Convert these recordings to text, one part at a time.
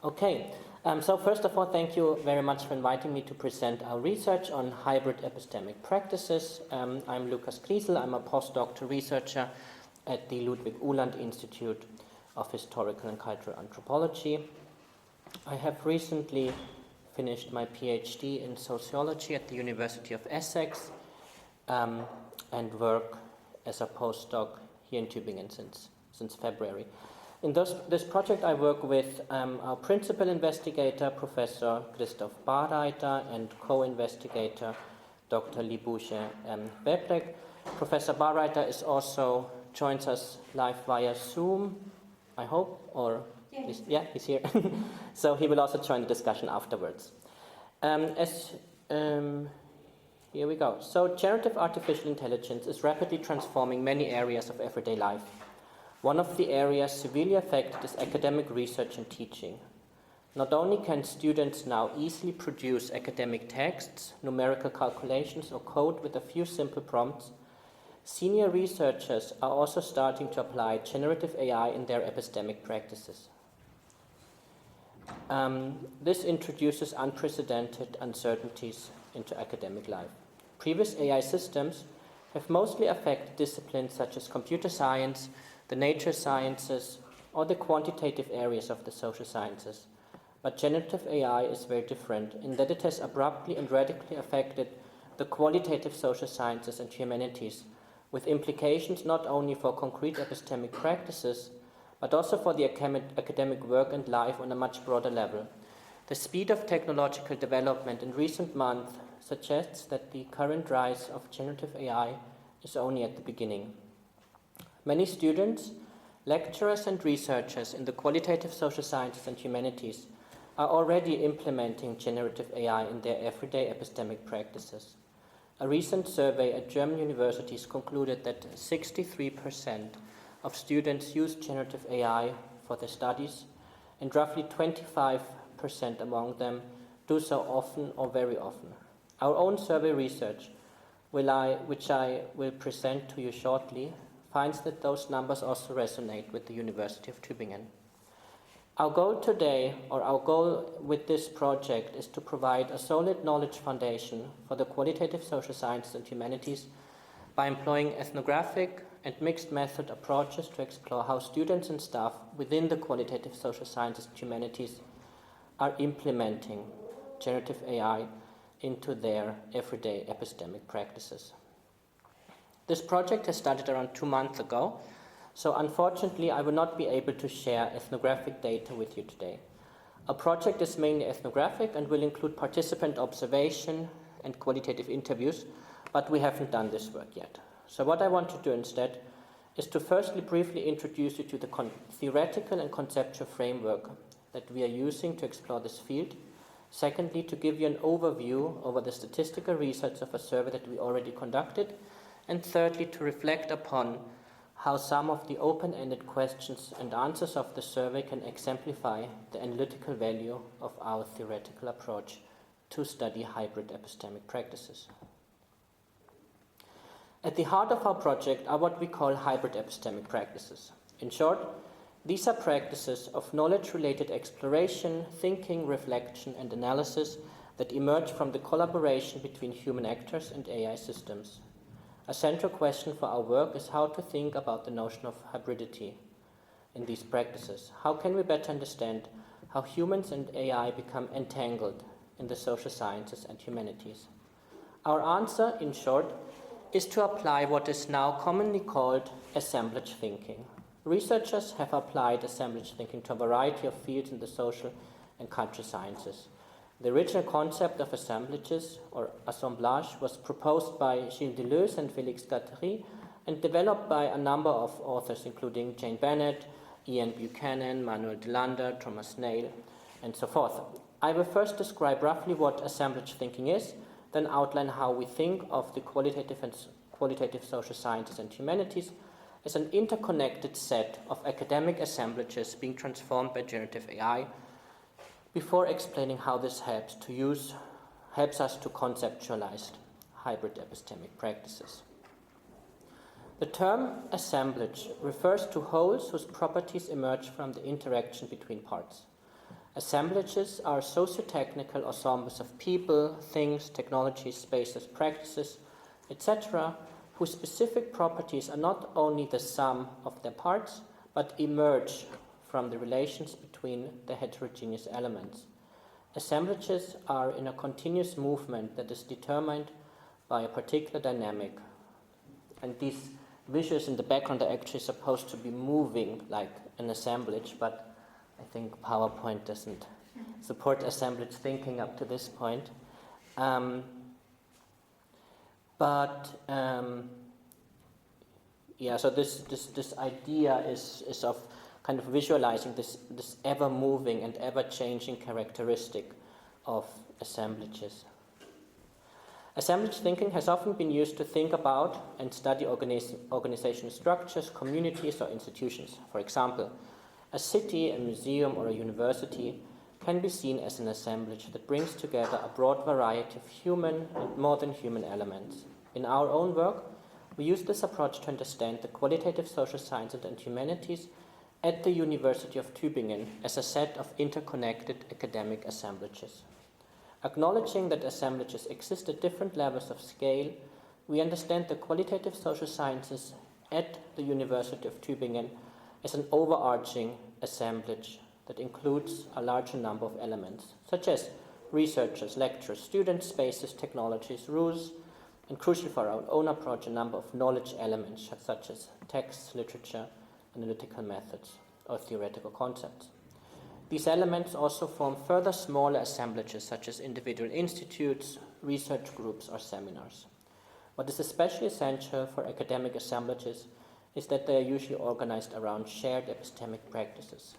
Okay, so first of all, thank you very much for inviting me to present our research on hybrid epistemic practices. I'm Lukas Griessl. I'm a postdoctoral researcher at the Ludwig Uhland Institute of Historical and Cultural Anthropology. I have recently finished my PhD in sociology at the University of Essex and work as a postdoc here in Tübingen since February. In this project, I work with our principal investigator, Professor Christoph Barreiter, and co-investigator, Dr. Libusche Webrek. Professor Barreiter joins us live via Zoom, I hope, or he's here. So he will also join the discussion afterwards. Here we go. So generative artificial intelligence is rapidly transforming many areas of everyday life. One of the areas severely affected is academic research and teaching. Not only can students now easily produce academic texts, numerical calculations, or code with a few simple prompts, senior researchers are also starting to apply generative AI in their epistemic practices. This introduces unprecedented uncertainties into academic life. Previous AI systems have mostly affected disciplines such as computer science, the nature sciences, or the quantitative areas of the social sciences. But generative AI is very different in that it has abruptly and radically affected the qualitative social sciences and humanities, with implications not only for concrete epistemic practices, but also for the academic work and life on a much broader level. The speed of technological development in recent months suggests that the current rise of generative AI is only at the beginning. Many students, lecturers, and researchers in the qualitative social sciences and humanities are already implementing generative AI in their everyday epistemic practices. A recent survey at German universities concluded that 63% of students use generative AI for their studies, and roughly 25% among them do so often or very often. Our own survey research, which I will present to you shortly, finds that those numbers also resonate with the University of Tübingen. Our goal with this project is to provide a solid knowledge foundation for the qualitative social sciences and humanities by employing ethnographic and mixed method approaches to explore how students and staff within the qualitative social sciences and humanities are implementing generative AI into their everyday epistemic practices. This project has started around 2 months ago, so unfortunately I will not be able to share ethnographic data with you today. Our project is mainly ethnographic and will include participant observation and qualitative interviews, but we haven't done this work yet. So what I want to do instead is to firstly briefly introduce you to the theoretical and conceptual framework that we are using to explore this field. Secondly, to give you an overview over the statistical research of a survey that we already conducted. And thirdly, to reflect upon how some of the open-ended questions and answers of the survey can exemplify the analytical value of our theoretical approach to study hybrid epistemic practices. At the heart of our project are what we call hybrid epistemic practices. In short, these are practices of knowledge-related exploration, thinking, reflection, and analysis that emerge from the collaboration between human actors and AI systems. A central question for our work is how to think about the notion of hybridity in these practices. How can we better understand how humans and AI become entangled in the social sciences and humanities? Our answer, in short, is to apply what is now commonly called assemblage thinking. Researchers have applied assemblage thinking to a variety of fields in the social and cultural sciences. The original concept of assemblages, or assemblage, was proposed by Gilles Deleuze and Félix Guattari and developed by a number of authors, including Jane Bennett, Ian Buchanan, Manuel Delander, Thomas Nail, and so forth. I will first describe roughly what assemblage thinking is, then outline how we think of the qualitative and qualitative social sciences and humanities as an interconnected set of academic assemblages being transformed by generative AI, before explaining how this helps us to conceptualize hybrid epistemic practices. The term assemblage refers to wholes whose properties emerge from the interaction between parts. Assemblages are socio-technical ensembles of people, things, technologies, spaces, practices, etc., whose specific properties are not only the sum of their parts, but emerge from the relations between the heterogeneous elements. Assemblages are in a continuous movement that is determined by a particular dynamic. And these visuals in the background are actually supposed to be moving like an assemblage, but I think PowerPoint doesn't support assemblage thinking up to this point. Yeah, so this idea is of kind of visualizing this ever-moving and ever-changing characteristic of assemblages. Assemblage thinking has often been used to think about and study organizational structures, communities, or institutions. For example, a city, a museum, or a university can be seen as an assemblage that brings together a broad variety of human and more than human elements. In our own work, we use this approach to understand the qualitative social sciences and humanities at the University of Tübingen as a set of interconnected academic assemblages. Acknowledging that assemblages exist at different levels of scale, we understand the qualitative social sciences at the University of Tübingen as an overarching assemblage that includes a larger number of elements, such as researchers, lecturers, students, spaces, technologies, rules, and crucial for our own approach, a number of knowledge elements, such as texts, literature, analytical methods, or theoretical concepts. These elements also form further smaller assemblages, such as individual institutes, research groups, or seminars. What is especially essential for academic assemblages is that they are usually organized around shared epistemic practices.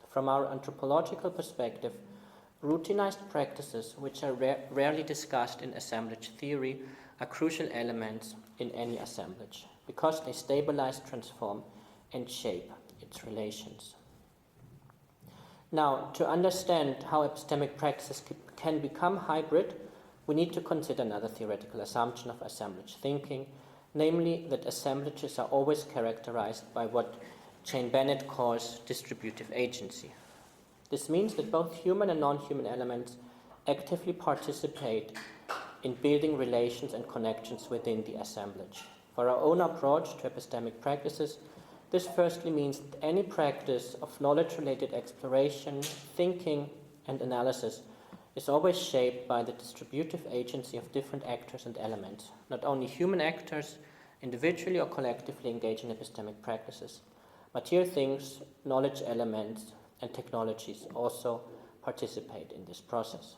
From our anthropological perspective, routinized practices, which are rarely discussed in assemblage theory, are crucial elements in any assemblage because they stabilize, transform, and shape its relations. Now, to understand how epistemic practices can become hybrid, we need to consider another theoretical assumption of assemblage thinking, namely that assemblages are always characterized by what Jane Bennett calls distributive agency. This means that both human and non-human elements actively participate in building relations and connections within the assemblage. For our own approach to epistemic practices, this firstly means that any practice of knowledge-related exploration, thinking, and analysis is always shaped by the distributive agency of different actors and elements. Not only human actors individually or collectively engage in epistemic practices, but here things, knowledge elements, and technologies also participate in this process.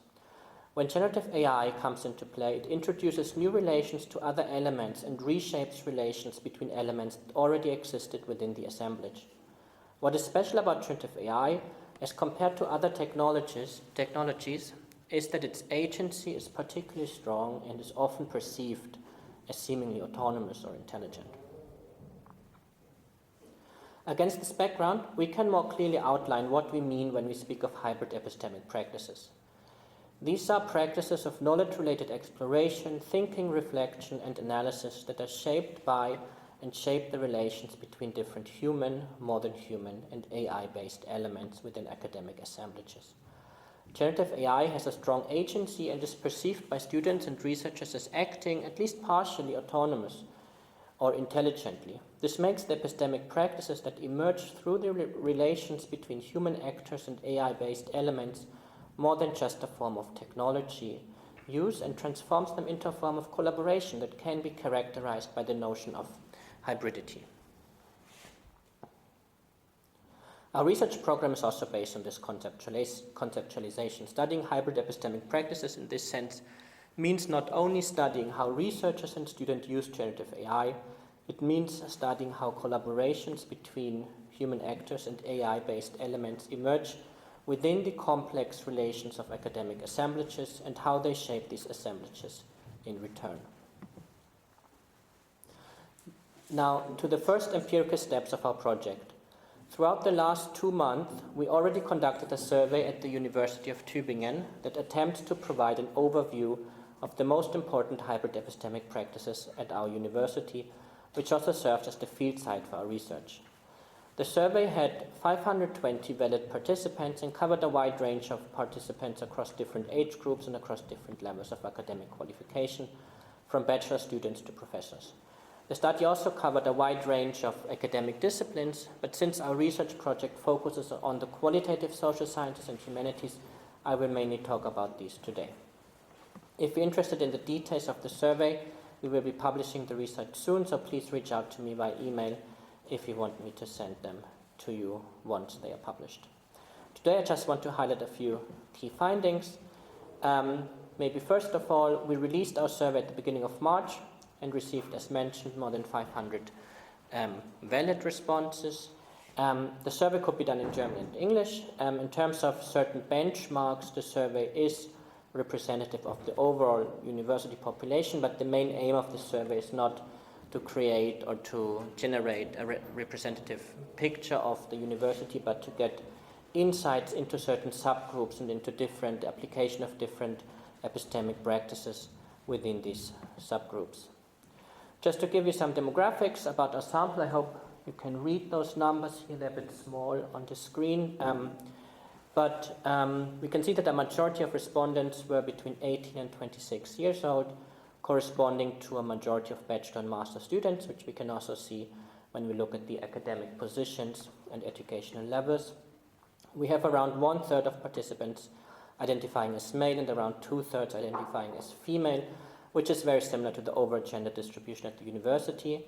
When generative AI comes into play, it introduces new relations to other elements and reshapes relations between elements that already existed within the assemblage. What is special about generative AI, as compared to other technologies, is that its agency is particularly strong and is often perceived as seemingly autonomous or intelligent. Against this background, we can more clearly outline what we mean when we speak of hybrid epistemic practices. These are practices of knowledge-related exploration, thinking, reflection, and analysis that are shaped by and shape the relations between different human, more than human, and AI-based elements within academic assemblages. Generative AI has a strong agency and is perceived by students and researchers as acting, at least partially, autonomous or intelligently. This makes the epistemic practices that emerge through the relations between human actors and AI-based elements more than just a form of technology use and transforms them into a form of collaboration that can be characterized by the notion of hybridity. Our research program is also based on this conceptualization. Studying hybrid epistemic practices in this sense means not only studying how researchers and students use generative AI, it means studying how collaborations between human actors and AI-based elements emerge within the complex relations of academic assemblages and how they shape these assemblages in return. Now, to the first empirical steps of our project. Throughout the last 2 months, we already conducted a survey at the University of Tübingen that attempts to provide an overview of the most important hybrid epistemic practices at our university, which also serves as the field site for our research. The survey had 520 valid participants and covered a wide range of participants across different age groups and across different levels of academic qualification, from bachelor students to professors. The study also covered a wide range of academic disciplines, but since our research project focuses on the qualitative social sciences and humanities, I will mainly talk about these today. If you're interested in the details of the survey, we will be publishing the research soon, so please reach out to me by email if you want me to send them to you once they are published. Today I just want to highlight a few key findings. Maybe first of all, we released our survey at the beginning of March and received, as mentioned, more than 500 valid responses. The survey could be done in German and English. In terms of certain benchmarks, the survey is representative of the overall university population, but the main aim of the survey is not to create or to generate a representative picture of the university, but to get insights into certain subgroups and into different application of different epistemic practices within these subgroups. Just to give you some demographics about our sample, I hope you can read those numbers here. They're a bit small on the screen. But we can see that a majority of respondents were between 18 and 26 years old, corresponding to a majority of bachelor and master students, which we can also see when we look at the academic positions and educational levels. We have around 1/3 of participants identifying as male and around 2/3 identifying as female, which is very similar to the overall gender distribution at the university.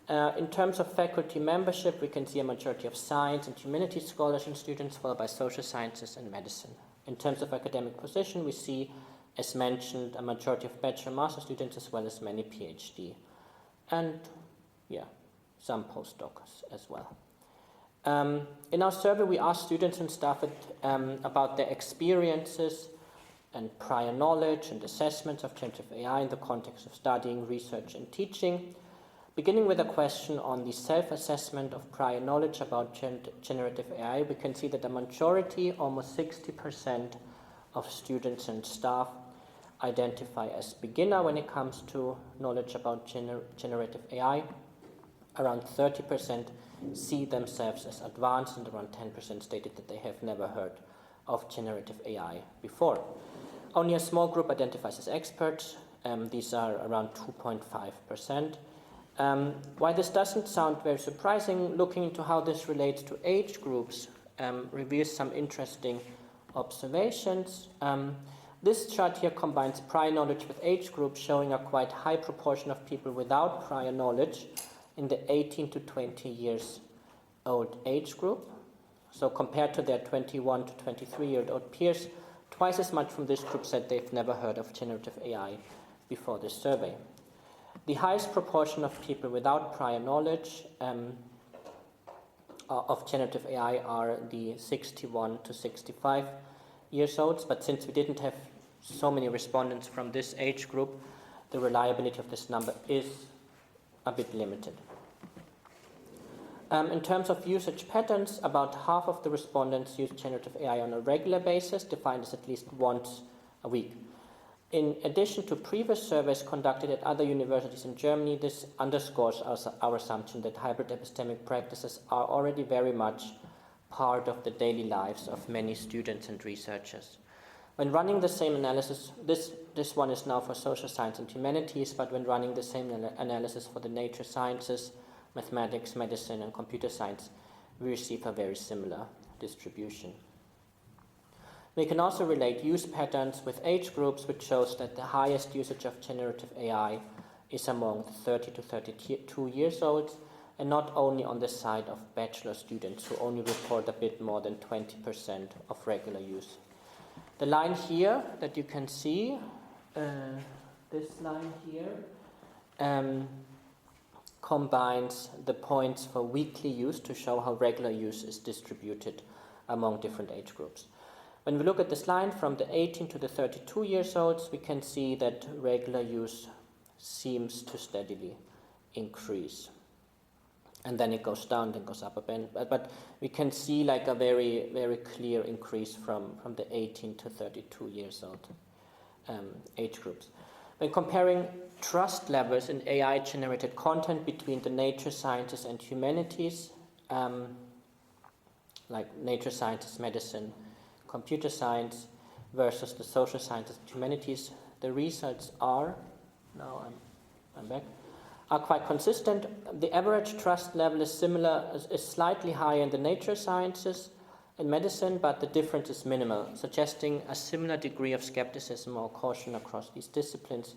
In terms of faculty membership, we can see a majority of science and humanities scholars and students, followed by social sciences and medicine. In terms of academic position, we see, as mentioned, a majority of bachelor and master students, as well as many PhD. And, some postdocs as well. In our survey, we asked students and staff about their experiences and prior knowledge and assessments of generative AI in the context of studying, research, and teaching. Beginning with a question on the self-assessment of prior knowledge about generative AI, we can see that the majority, almost 60% of students and staff, identify as beginner when it comes to knowledge about generative AI. Around 30% see themselves as advanced, and around 10% stated that they have never heard of generative AI before. Only a small group identifies as experts. These are around 2.5%. While this doesn't sound very surprising, looking into how this relates to age groups reveals some interesting observations. This chart here combines prior knowledge with age groups, showing a quite high proportion of people without prior knowledge in the 18 to 20 years old age group. So compared to their 21 to 23-year-old peers, twice as much from this group said they've never heard of generative AI before this survey. The highest proportion of people without prior knowledge of generative AI are the 61 to 65 years olds, but since we didn't have so many respondents from this age group, the reliability of this number is a bit limited. In terms of usage patterns, about half of the respondents use generative AI on a regular basis, defined as at least once a week. In addition to previous surveys conducted at other universities in Germany, this underscores our assumption that hybrid epistemic practices are already very much part of the daily lives of many students and researchers. When running the same analysis, this one is now for social science and humanities, but when running the same analysis for the nature sciences, mathematics, medicine, and computer science, we receive a very similar distribution. We can also relate use patterns with age groups, which shows that the highest usage of generative AI is among 30 to 32 years olds, and not only on the side of bachelor students, who only report a bit more than 20% of regular use. The line here that you can see, this line here, combines the points for weekly use to show how regular use is distributed among different age groups. When we look at this line from the 18 to the 32 years olds, we can see that regular use seems to steadily increase. And then it goes down, then goes up a bit. But we can see like a very, very clear increase from the 18 to 32 years old age groups. When comparing trust levels in AI-generated content between the nature sciences and humanities, like nature sciences, medicine, computer science, versus the social sciences and humanities, the results are, now I'm back, are quite consistent. The average trust level is similar, is slightly higher in the nature sciences and medicine, but the difference is minimal, suggesting a similar degree of skepticism or caution across these disciplines.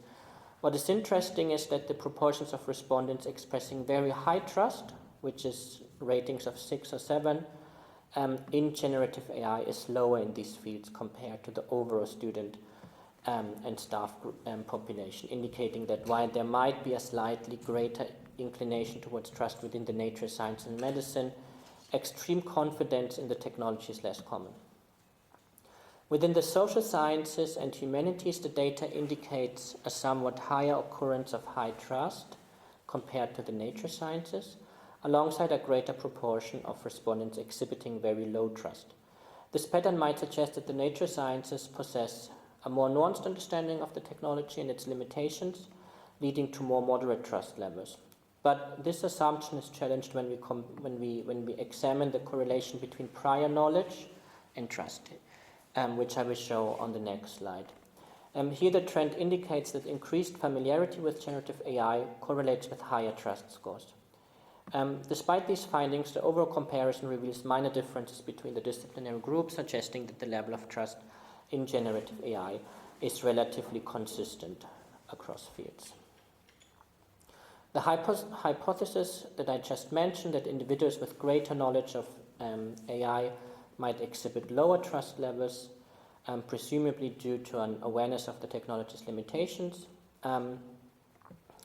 What is interesting is that the proportions of respondents expressing very high trust, which is ratings of 6 or 7, in generative AI is lower in these fields compared to the overall student and staff population, indicating that while there might be a slightly greater inclination towards trust within the nature science and medicine, extreme confidence in the technology is less common. Within the social sciences and humanities, the data indicates a somewhat higher occurrence of high trust compared to the nature sciences, alongside a greater proportion of respondents exhibiting very low trust. This pattern might suggest that the nature sciences possess a more nuanced understanding of the technology and its limitations, leading to more moderate trust levels. But this assumption is challenged when we examine the correlation between prior knowledge and trust, which I will show on the next slide. Here the trend indicates that increased familiarity with generative AI correlates with higher trust scores. Despite these findings, the overall comparison reveals minor differences between the disciplinary groups, suggesting that the level of trust in generative AI is relatively consistent across fields. The hypothesis that I just mentioned, that individuals with greater knowledge of AI might exhibit lower trust levels, presumably due to an awareness of the technology's limitations.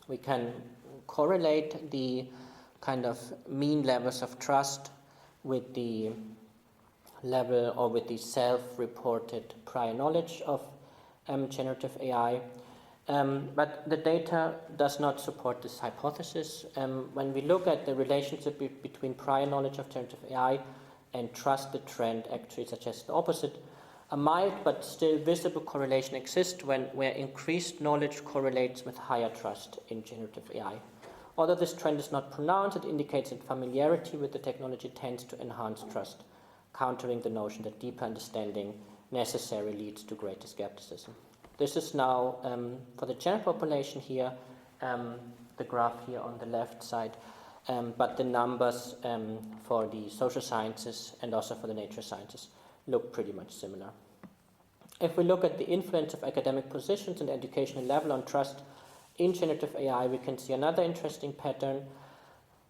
We can correlate the kind of mean levels of trust with the level or with the self-reported prior knowledge of generative AI. But the data does not support this hypothesis. When we look at the relationship between prior knowledge of generative AI and trust, the trend actually suggests the opposite. A mild but still visible correlation exists where increased knowledge correlates with higher trust in generative AI. Although this trend is not pronounced, it indicates that familiarity with the technology tends to enhance trust, countering the notion that deeper understanding necessarily leads to greater skepticism. This is now for the general population here, the graph here on the left side, but the numbers for the social sciences and also for the nature sciences look pretty much similar. If we look at the influence of academic positions and educational level on trust in generative AI, we can see another interesting pattern.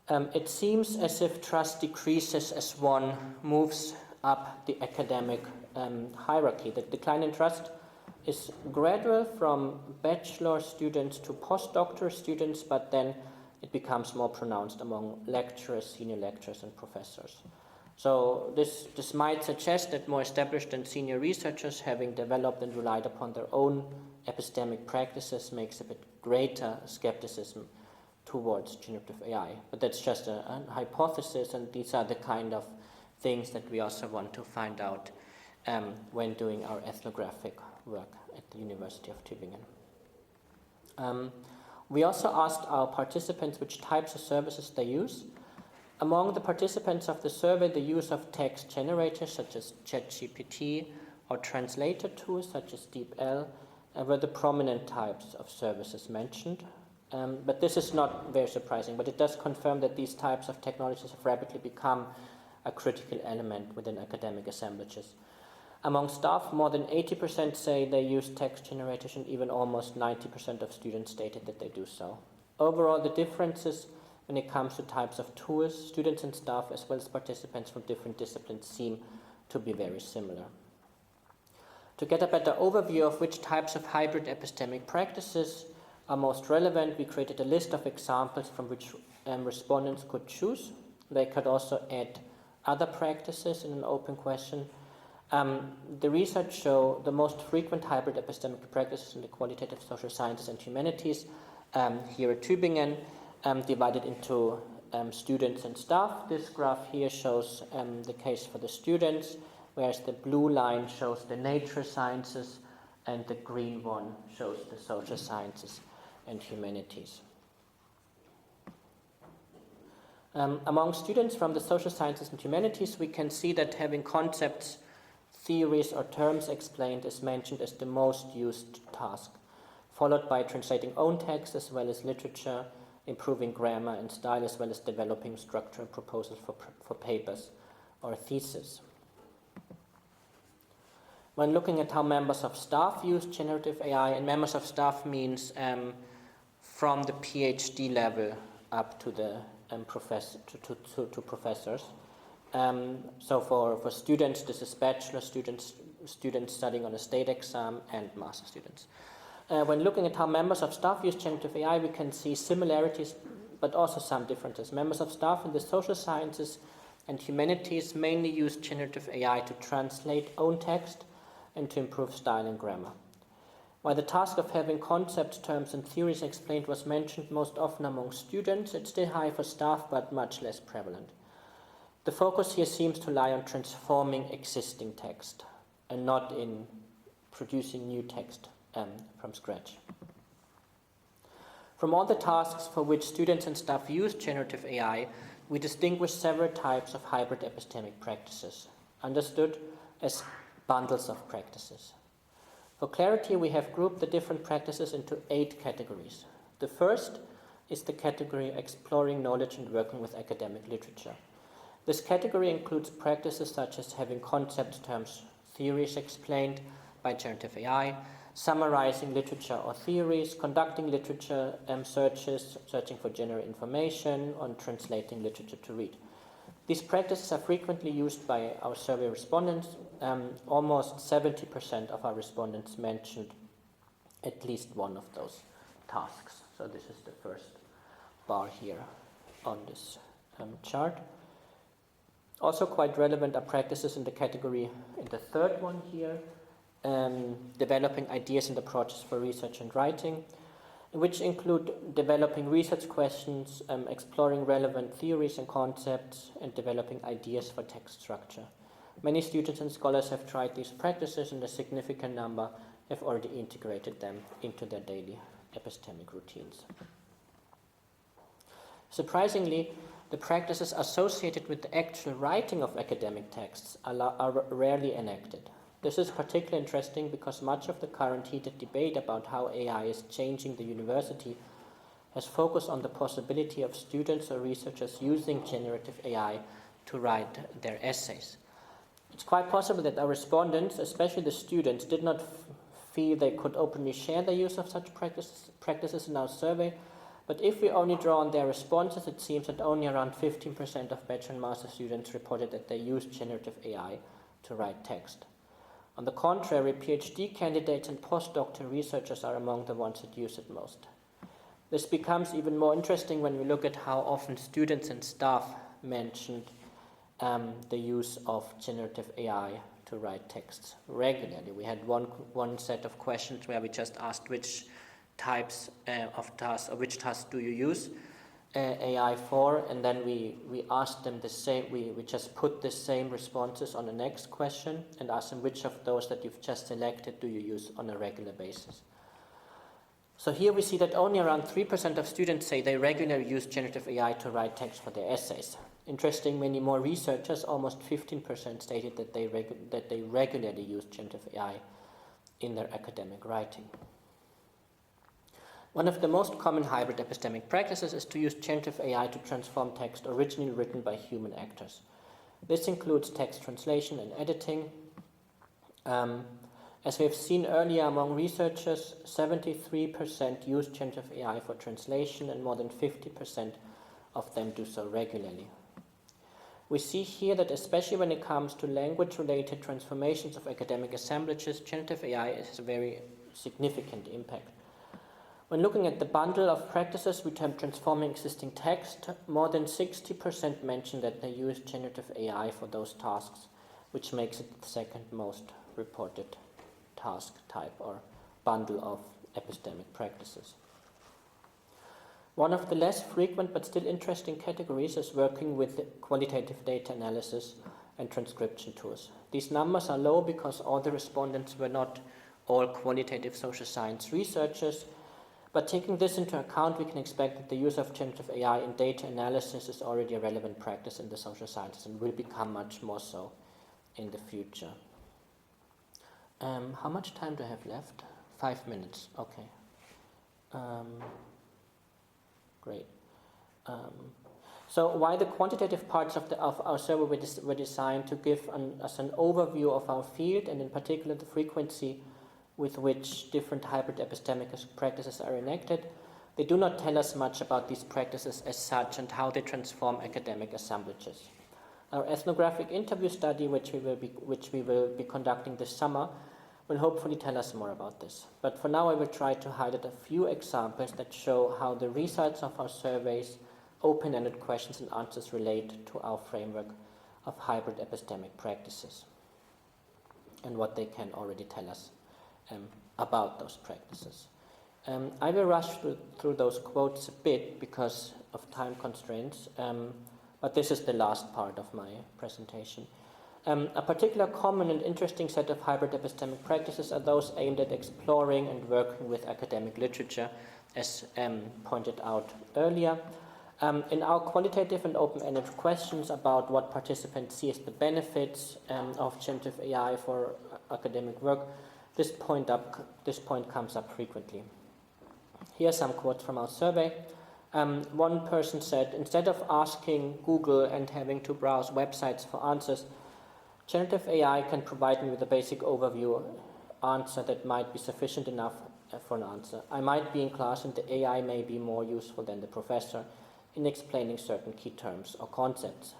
It seems as if trust decreases as one moves up the academic hierarchy. The decline in trust is gradual from bachelor students to postdoctoral students, but then it becomes more pronounced among lecturers, senior lecturers, and professors. So this might suggest that more established and senior researchers, having developed and relied upon their own epistemic practices, makes a bit greater skepticism towards generative AI. But that's just a hypothesis, and these are the kind of things that we also want to find out when doing our ethnographic work at the University of Tübingen. We also asked our participants which types of services they use. Among the participants of the survey, the use of text generators such as ChatGPT or translator tools such as DeepL were the prominent types of services mentioned. But this is not very surprising, but it does confirm that these types of technologies have rapidly become a critical element within academic assemblages. Among staff, more than 80% say they use text generators, and even almost 90% of students stated that they do so. Overall, the differences when it comes to types of tools, students and staff, as well as participants from different disciplines, seem to be very similar. To get a better overview of which types of hybrid epistemic practices are most relevant, we created a list of examples from which respondents could choose. They could also add other practices in an open question. The research show the most frequent hybrid epistemic practices in the qualitative social sciences and humanities here at Tübingen, divided into students and staff. This graph here shows the case for the students, whereas the blue line shows the nature sciences and the green one shows the social sciences and humanities. Among students from the social sciences and humanities, we can see that having concepts, theories, or terms explained is mentioned as the most used task, followed by translating own text as well as literature, improving grammar and style, as well as developing structural proposals for papers or theses. When looking at how members of staff use generative AI, and members of staff means from the PhD level up to the to professors. So for students, this is bachelor students studying on a state exam, and master students. When looking at how members of staff use generative AI, we can see similarities, but also some differences. Members of staff in the social sciences and humanities mainly use generative AI to translate own text and to improve style and grammar. While the task of having concepts, terms, and theories explained was mentioned most often among students, it's still high for staff, but much less prevalent. The focus here seems to lie on transforming existing text and not in producing new text from scratch. From all the tasks for which students and staff use generative AI, we distinguish several types of hybrid epistemic practices, understood as bundles of practices. For clarity, we have grouped the different practices into 8 categories. The first is the category exploring knowledge and working with academic literature. This category includes practices such as having concepts, terms, theories explained by generative AI, summarizing literature or theories, conducting literature searches, searching for general information, on translating literature to read. These practices are frequently used by our survey respondents. Almost 70% of our respondents mentioned at least one of those tasks. So this is the first bar here on this chart. Also quite relevant are practices in the category, in the third one here, developing ideas and approaches for research and writing, which include developing research questions, exploring relevant theories and concepts, and developing ideas for text structure. Many students and scholars have tried these practices, and a significant number have already integrated them into their daily epistemic routines. Surprisingly, the practices associated with the actual writing of academic texts are rarely enacted. This is particularly interesting because much of the current heated debate about how AI is changing the university has focused on the possibility of students or researchers using generative AI to write their essays. It's quite possible that our respondents, especially the students, did not feel they could openly share the use of such practices in our survey, but if we only draw on their responses, it seems that only around 15% of bachelor and master students reported that they use generative AI to write text. On the contrary, PhD candidates and postdoctoral researchers are among the ones that use it most. This becomes even more interesting when we look at how often students and staff mentioned the use of generative AI to write texts regularly. We had one set of questions where we just asked which types of tasks, or which tasks do you use AI for, and then we asked them the same, we just put the same responses on the next question and asked them which of those that you've just selected do you use on a regular basis. So here we see that only around 3% of students say they regularly use generative AI to write text for their essays. Interesting, many more researchers, almost 15%, stated that they regularly use generative AI in their academic writing. One of the most common hybrid epistemic practices is to use generative AI to transform text originally written by human actors. This includes text translation and editing. As we have seen earlier among researchers, 73% use generative AI for translation, and more than 50% of them do so regularly. We see here that especially when it comes to language-related transformations of academic assemblages, generative AI has a very significant impact. When looking at the bundle of practices we term transforming existing text, more than 60% mention that they use generative AI for those tasks, which makes it the second most reported task type or bundle of epistemic practices. One of the less frequent but still interesting categories is working with qualitative data analysis and transcription tools. These numbers are low because all the respondents were not all qualitative social science researchers, But taking this into account, we can expect that the use of generative AI in data analysis is already a relevant practice in the social sciences and will become much more so in the future. How much time do I have left? 5 minutes, okay. Great. So why the quantitative parts of our survey were designed to give us an overview of our field, and in particular the frequency with which different hybrid epistemic practices are enacted. They do not tell us much about these practices as such and how they transform academic assemblages. Our ethnographic interview study, which we will be conducting this summer, will hopefully tell us more about this. But for now, I will try to highlight a few examples that show how the results of our surveys, open-ended questions and answers relate to our framework of hybrid epistemic practices and what they can already tell us about those practices. I will rush through those quotes a bit because of time constraints, but this is the last part of my presentation. A particular common and interesting set of hybrid epistemic practices are those aimed at exploring and working with academic literature, as pointed out earlier. In our qualitative and open-ended questions about what participants see as the benefits of generative AI for academic work, this point comes up frequently. Here are some quotes from our survey. One person said, instead of asking Google and having to browse websites for answers, generative AI can provide me with a basic overview answer that might be sufficient enough for an answer. I might be in class and the AI may be more useful than the professor in explaining certain key terms or concepts.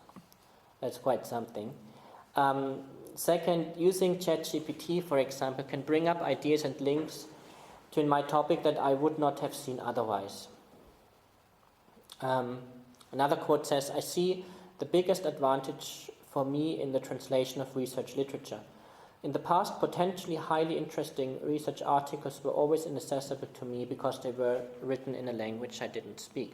That's quite something. Second, using ChatGPT, for example, can bring up ideas and links to my topic that I would not have seen otherwise. Another quote says, I see the biggest advantage for me in the translation of research literature. In the past, potentially highly interesting research articles were always inaccessible to me because they were written in a language I didn't speak.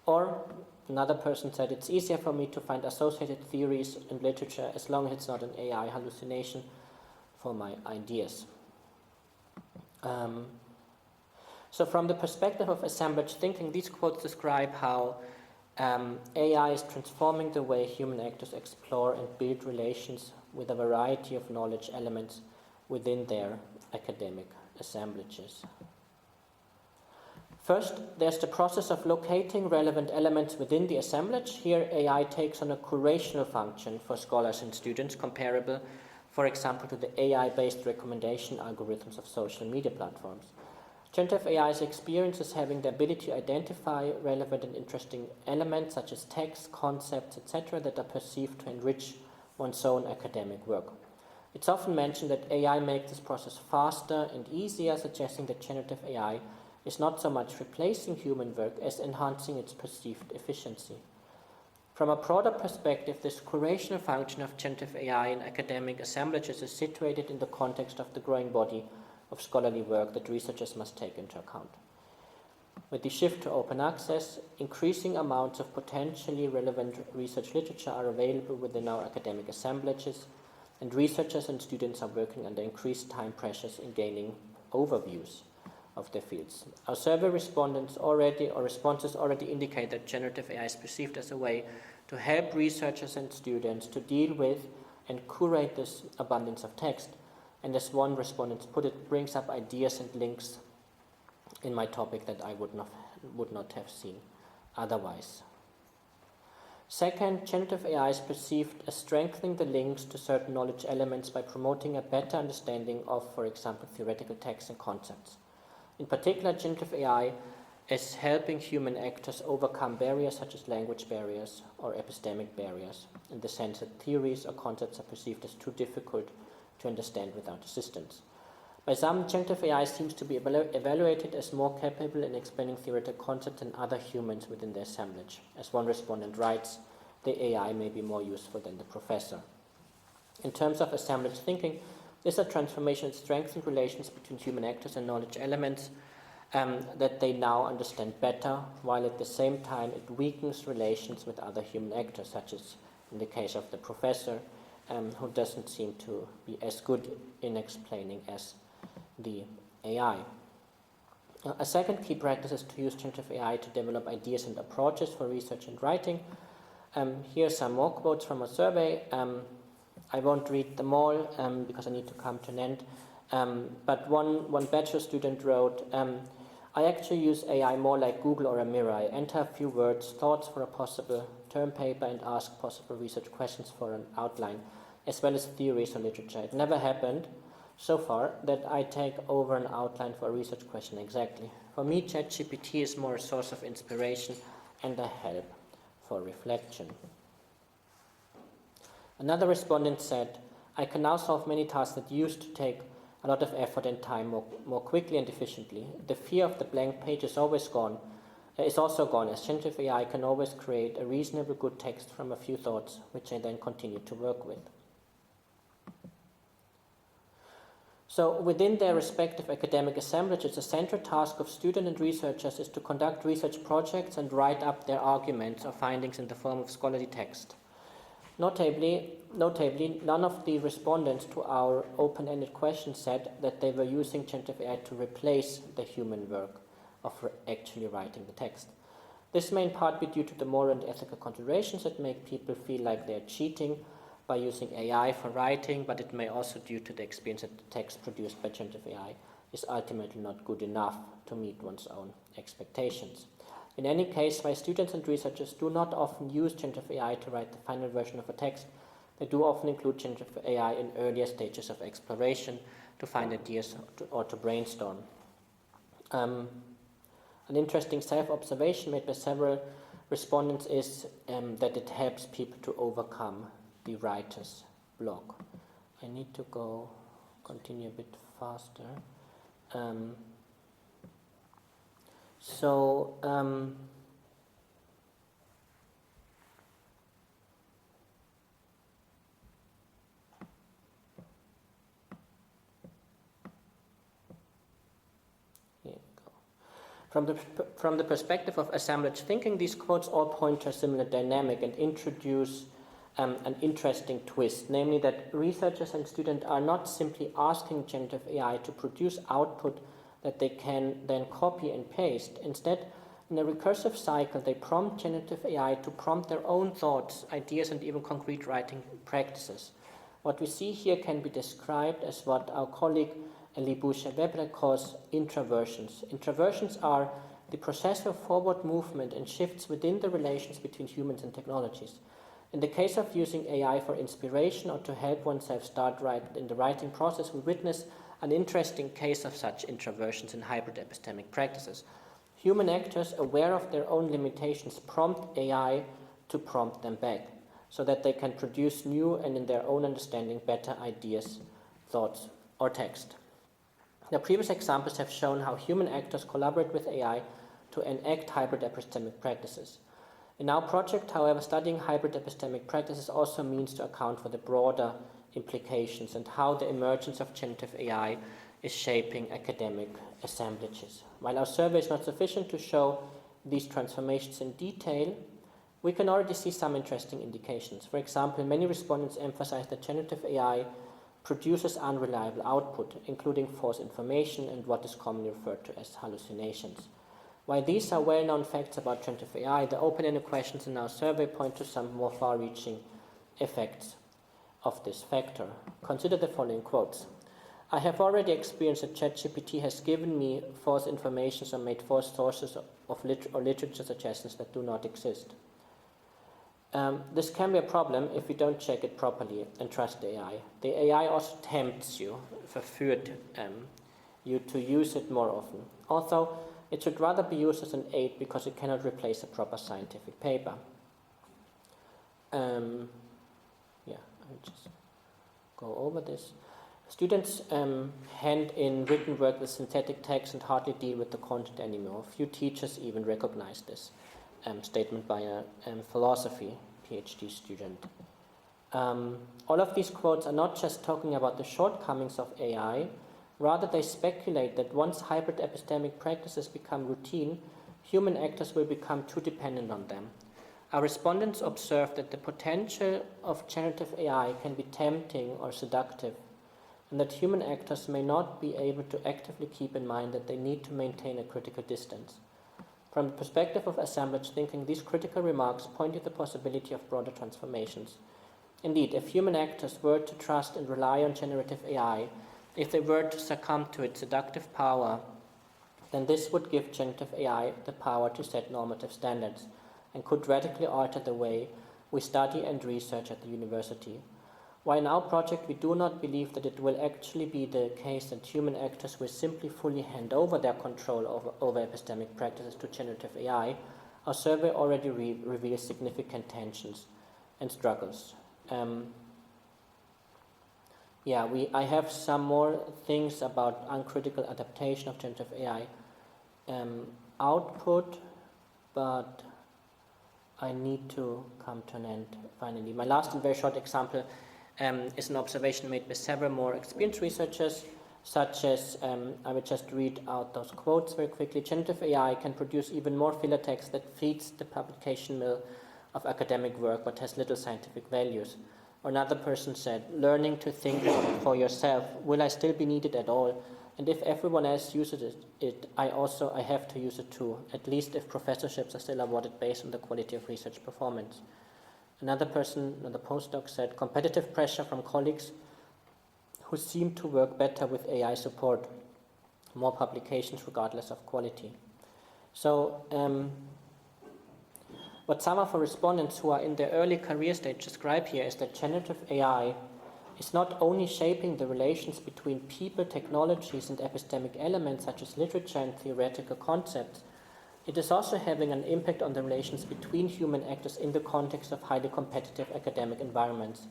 Or another person said, it's easier for me to find associated theories in literature as long as it's not an AI hallucination for my ideas. So from the perspective of assemblage thinking, these quotes describe how AI is transforming the way human actors explore and build relations with a variety of knowledge elements within their academic assemblages. First, there's the process of locating relevant elements within the assemblage. Here, AI takes on a curational function for scholars and students, comparable, for example, to the AI-based recommendation algorithms of social media platforms. Generative AI's experience is having the ability to identify relevant and interesting elements such as text, concepts, etc. that are perceived to enrich one's own academic work. It's often mentioned that AI makes this process faster and easier, suggesting that generative AI is not so much replacing human work as enhancing its perceived efficiency. From a broader perspective, this curational function of generative AI in academic assemblages is situated in the context of the growing body of scholarly work that researchers must take into account. With the shift to open access, increasing amounts of potentially relevant research literature are available within our academic assemblages, and researchers and students are working under increased time pressures in gaining overviews of their fields. Our survey responses already indicate that generative AI is perceived as a way to help researchers and students to deal with and curate this abundance of text. And as one respondent put it, brings up ideas and links in my topic that I would not have seen otherwise. Second, generative AI is perceived as strengthening the links to certain knowledge elements by promoting a better understanding of, for example, theoretical texts and concepts. In particular, generative AI is helping human actors overcome barriers such as language barriers or epistemic barriers, in the sense that theories or concepts are perceived as too difficult to understand without assistance. By some, generative AI seems to be evaluated as more capable in explaining theoretical concepts than other humans within the assemblage. As one respondent writes, the AI may be more useful than the professor. In terms of assemblage thinking, this is a transformation that strengthens relations between human actors and knowledge elements that they now understand better, while at the same time it weakens relations with other human actors, such as in the case of the professor, who doesn't seem to be as good in explaining as the AI. A second key practice is to use generative AI to develop ideas and approaches for research and writing. Here are some more quotes from a survey. I won't read them all because I need to come to an end. But one bachelor student wrote, I actually use AI more like Google or a mirror. I enter a few words, thoughts for a possible term paper, and ask possible research questions for an outline, as well as theories or literature. It never happened so far that I take over an outline for a research question exactly. For me, ChatGPT is more a source of inspiration and a help for reflection. Another respondent said, I can now solve many tasks that used to take a lot of effort and time more quickly and efficiently. The fear of the blank page is also gone, as generative AI can always create a reasonably good text from a few thoughts, which I then continue to work with. So within their respective academic assemblages, the central task of students and researchers is to conduct research projects and write up their arguments or findings in the form of scholarly text. Notably, none of the respondents to our open-ended question said that they were using generative AI to replace the human work of actually writing the text. This may in part be due to the moral and ethical considerations that make people feel like they're cheating by using AI for writing, but it may also be due to the experience that the text produced by generative AI is ultimately not good enough to meet one's own expectations. In any case, while students and researchers do not often use generative AI to write the final version of a text, they do often include generative AI in earlier stages of exploration to find ideas or to brainstorm. An interesting self-observation made by several respondents is that it helps people to overcome the writer's block. I need to continue a bit faster. Here we go. From the perspective of assemblage thinking, these quotes all point to a similar dynamic and introduce an interesting twist, namely that researchers and students are not simply asking generative AI to produce output that they can then copy and paste. Instead, in a recursive cycle, they prompt generative AI to prompt their own thoughts, ideas, and even concrete writing practices. What we see here can be described as what our colleague Libouche-Webre calls introversions. Introversions are the process of forward movement and shifts within the relations between humans and technologies. In the case of using AI for inspiration or to help oneself start in the writing process, we witness an interesting case of such introversions in hybrid epistemic practices. Human actors, aware of their own limitations, prompt AI to prompt them back, so that they can produce new and, in their own understanding, better ideas, thoughts, or text. The previous examples have shown how human actors collaborate with AI to enact hybrid epistemic practices. In our project, however, studying hybrid epistemic practices also means to account for the broader implications and how the emergence of generative AI is shaping academic assemblages. While our survey is not sufficient to show these transformations in detail, we can already see some interesting indications. For example, many respondents emphasize that generative AI produces unreliable output, including false information and what is commonly referred to as hallucinations. While these are well-known facts about generative AI, the open-ended questions in our survey point to some more far-reaching effects of this factor. Consider the following quotes. I have already experienced that ChatGPT has given me false information or made false sources of literature suggestions that do not exist. This can be a problem if you don't check it properly and trust the AI. The AI also tempts you, verführt you to use it more often. Also, it should rather be used as an aid because it cannot replace a proper scientific paper. I'll just go over this. Students hand in written work with synthetic text and hardly deal with the content anymore. Few teachers even recognize this statement by a philosophy PhD student. All of these quotes are not just talking about the shortcomings of AI, rather they speculate that once hybrid epistemic practices become routine, human actors will become too dependent on them. Our respondents observed that the potential of generative AI can be tempting or seductive and that human actors may not be able to actively keep in mind that they need to maintain a critical distance. From the perspective of assemblage thinking, these critical remarks point to the possibility of broader transformations. Indeed, if human actors were to trust and rely on generative AI, if they were to succumb to its seductive power, then this would give generative AI the power to set normative standards and could radically alter the way we study and research at the university. While in our project we do not believe that it will actually be the case that human actors will simply fully hand over their control over epistemic practices to generative AI, our survey already reveals significant tensions and struggles. I have some more things about uncritical adaptation of generative AI output, but I need to come to an end finally. My last and very short example is an observation made by several more experienced researchers, such as, I will just read out those quotes very quickly. Generative AI can produce even more filler text that feeds the publication mill of academic work but has little scientific values. Or another person said, learning to think for yourself, will I still be needed at all? And if everyone else uses it, I have to use it too, at least if professorships are still awarded based on the quality of research performance. Another postdoc said, competitive pressure from colleagues who seem to work better with AI support, more publications regardless of quality. So what some of our respondents who are in their early career stage describe here is that generative AI is not only shaping the relations between people, technologies, and epistemic elements such as literature and theoretical concepts, it is also having an impact on the relations between human actors in the context of highly competitive academic environments.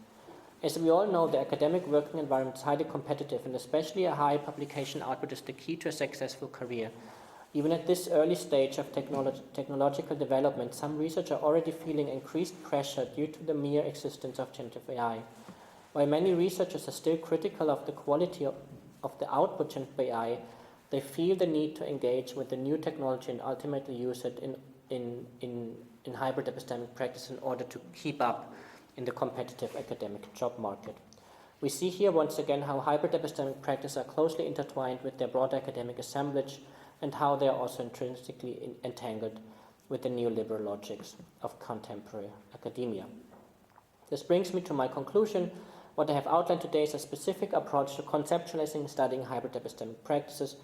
As we all know, the academic working environment is highly competitive, and especially a high publication output is the key to a successful career. Even at this early stage of technological development, some researchers are already feeling increased pressure due to the mere existence of generative AI. While many researchers are still critical of the quality of the output generative AI, they feel the need to engage with the new technology and ultimately use it in hybrid epistemic practice in order to keep up in the competitive academic job market. We see here once again how hybrid epistemic practices are closely intertwined with their broader academic assemblage and how they are also intrinsically entangled with the neoliberal logics of contemporary academia. This brings me to my conclusion. What I have outlined today is a specific approach to conceptualizing and studying hybrid epistemic practices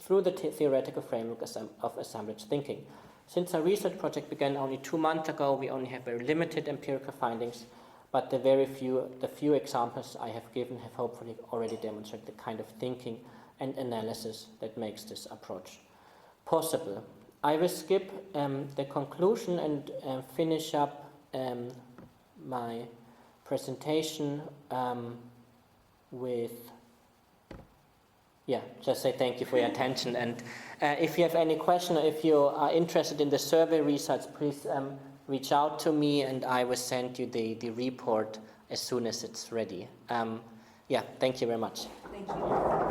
through the theoretical framework of assemblage thinking. Since our research project began only 2 months ago, we only have very limited empirical findings, but the few examples I have given have hopefully already demonstrated the kind of thinking and analysis that makes this approach possible. I will skip the conclusion and finish up my presentation with just say thank you for your attention. And if you have any question or if you are interested in the survey results, please reach out to me and I will send you the report as soon as it's ready. Thank you very much. Thank you.